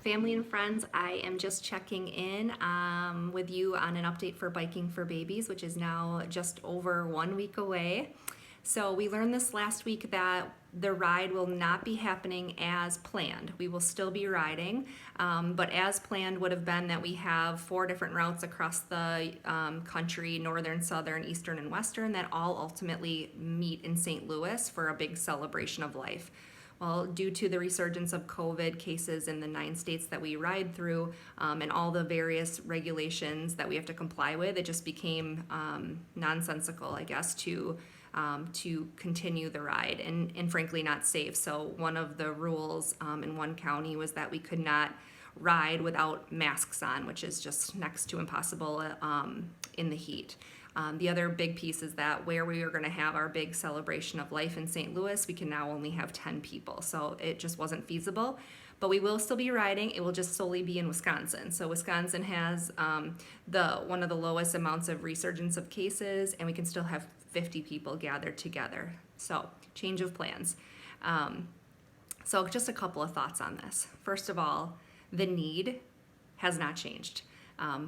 Family and friends, I am just checking in with you on an update for Biking for Babies, which is now just over 1 week away. So we learned this last week that the ride will not be happening as planned. We will still be riding, but as planned would have been that we have 4 different routes across the country, northern, southern, eastern, and western, that all ultimately meet in St. Louis for a big celebration of life. Well, due to the resurgence of COVID cases in the 9 states that we ride through and all the various regulations that we have to comply with, it just became nonsensical, I guess, to continue the ride and frankly not safe. So one of the rules in one county was that we could not ride without masks on, which is just next to impossible in the heat. The other big piece is that where we are going to have our big celebration of life in St. Louis, we can now only have 10 people. So it just wasn't feasible. But we will still be riding. It will just solely be in Wisconsin. So Wisconsin has one of the lowest amounts of resurgence of cases, and we can still have 50 people gathered together. So change of plans. So just a couple of thoughts on this. First of all, the need has not changed.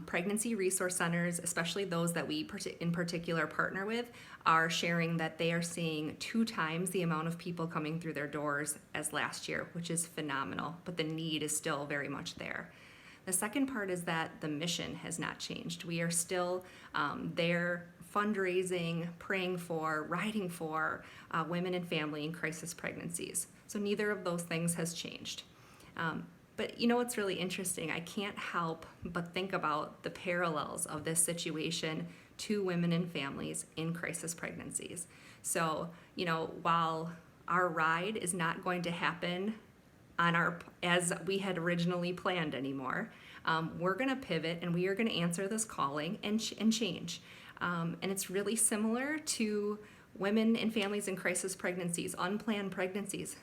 Pregnancy resource centers, especially those that we in particular partner with, are sharing that they are seeing 2 times the amount of people coming through their doors as last year, which is phenomenal, but the need is still very much there. The second part is that the mission has not changed. We are still there fundraising, praying for, riding for women and family in crisis pregnancies. So neither of those things has changed. But you know what's really interesting? I can't help but think about the parallels of this situation to women and families in crisis pregnancies. So, while our ride is not going to happen as we had originally planned anymore, we're going to pivot and we are going to answer this calling and change. And it's really similar to women and families in crisis pregnancies, unplanned pregnancies.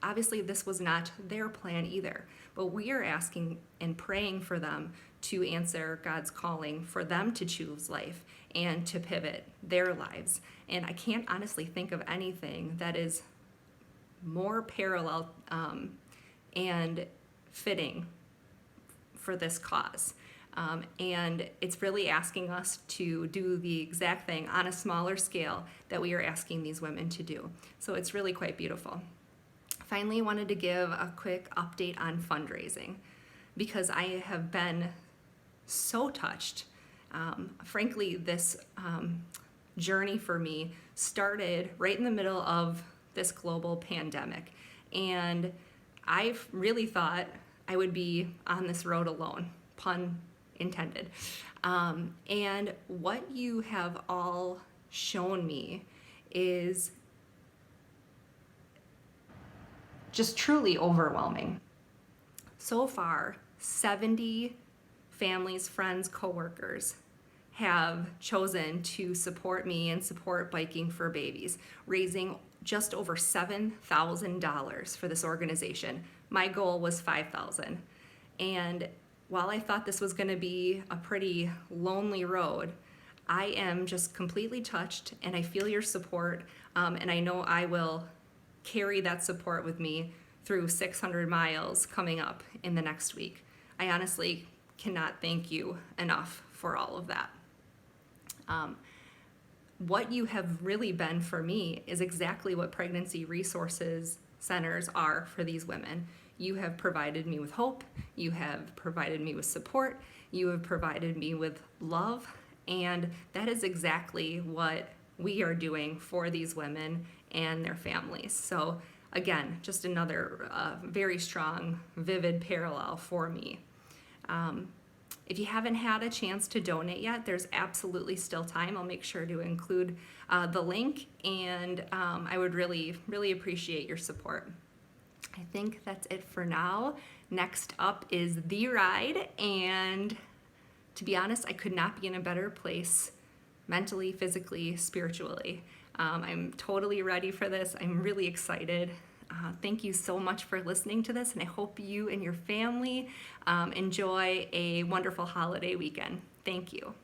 Obviously, this was not their plan either, but we are asking and praying for them to answer God's calling for them to choose life and to pivot their lives. And I can't honestly think of anything that is more parallel and fitting for this cause. And it's really asking us to do the exact thing on a smaller scale that we are asking these women to do. So it's really quite beautiful. Finally, I wanted to give a quick update on fundraising because I have been so touched. Frankly, this journey for me started right in the middle of this global pandemic. And I really thought I would be on this road alone, pun intended. And what you have all shown me is just truly overwhelming. So far, 70 families, friends, coworkers have chosen to support me and support Biking for Babies, raising just over $7,000 for this organization. My goal was $5,000. And while I thought this was going to be a pretty lonely road, I am just completely touched and I feel your support, and I know I will carry that support with me through 600 miles coming up in the next week. I honestly cannot thank you enough for all of that. What you have really been for me is exactly what pregnancy resources centers are for these women. You have provided me with hope, you have provided me with support, you have provided me with love, and that is exactly what we are doing for these women and their families. So again, just another very strong, vivid parallel for me. If you haven't had a chance to donate yet, there's absolutely still time. I'll make sure to include the link, and I would really, really appreciate your support. I think that's it for now. Next up is The Ride, and to be honest, I could not be in a better place mentally, physically, spiritually. I'm totally ready for this. I'm really excited. Thank you so much for listening to this, and I hope you and your family enjoy a wonderful holiday weekend. Thank you.